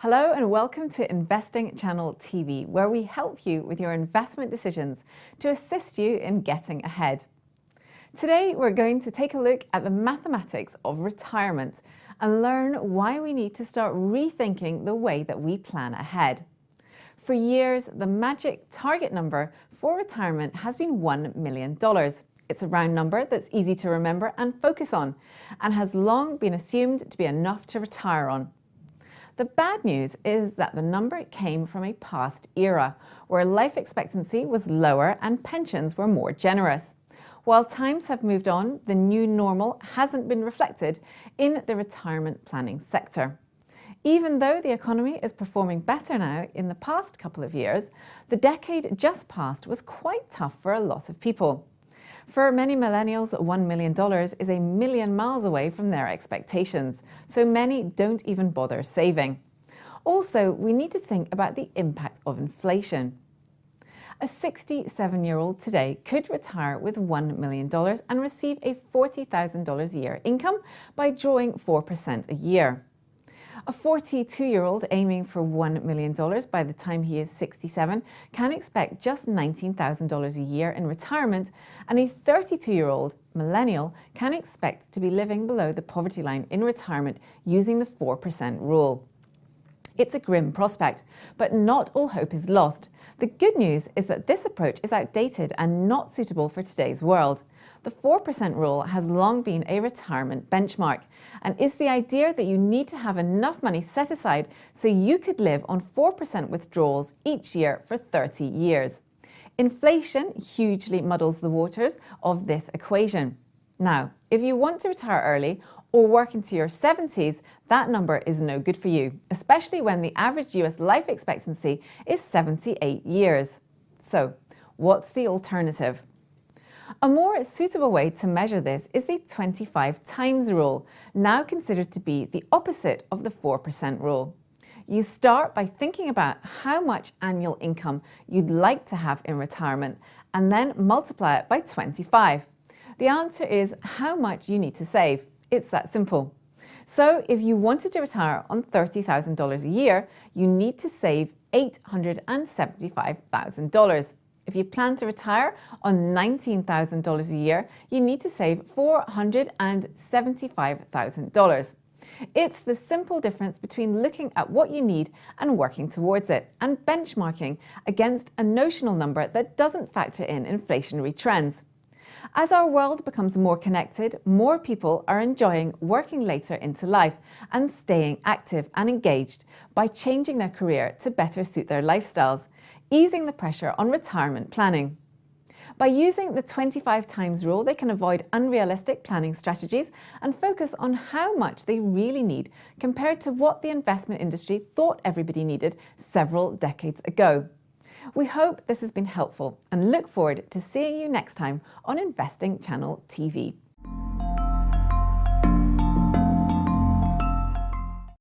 Hello and welcome to Investing Channel TV, where we help you with your investment decisions to assist you in getting ahead. Today, we're going to take a look at the mathematics of retirement and learn why we need to start rethinking the way that we plan ahead. For years, the magic target number for retirement has been $1 million. It's a round number that's easy to remember and focus on, and has long been assumed to be enough to retire on. The bad news is that the number came from a past era where life expectancy was lower and pensions were more generous. While times have moved on, the new normal hasn't been reflected in the retirement planning sector. Even though the economy is performing better now in the past couple of years, the decade just past was quite tough for a lot of people. For many millennials, $1 million is a million miles away from their expectations, so many don't even bother saving. Also, we need to think about the impact of inflation. A 67-year-old today could retire with $1 million and receive a $40,000 a year income by drawing 4% a year. A 42-year-old aiming for $1 million by the time he is 67 can expect just $19,000 a year in retirement, and a 32-year-old millennial can expect to be living below the poverty line in retirement using the 4% rule. It's a grim prospect, but not all hope is lost. The good news is that this approach is outdated and not suitable for today's world. The 4% rule has long been a retirement benchmark and is the idea that you need to have enough money set aside so you could live on 4% withdrawals each year for 30 years. Inflation hugely muddles the waters of this equation. Now, if you want to retire early or work into your 70s, that number is no good for you, especially when the average US life expectancy is 78 years. So, what's the alternative? A more suitable way to measure this is the 25 times rule, now considered to be the opposite of the 4% rule. You start by thinking about how much annual income you'd like to have in retirement and then multiply it by 25. The answer is how much you need to save. It's that simple. So if you wanted to retire on $30,000 a year, you need to save $875,000. If you plan to retire on $19,000 a year, you need to save $475,000. It's the simple difference between looking at what you need and working towards it, and benchmarking against a notional number that doesn't factor in inflationary trends. As our world becomes more connected, more people are enjoying working later into life and staying active and engaged by changing their career to better suit their lifestyles, easing the pressure on retirement planning. By using the 25 times rule, they can avoid unrealistic planning strategies and focus on how much they really need compared to what the investment industry thought everybody needed several decades ago. We hope this has been helpful and look forward to seeing you next time on Investing Channel TV.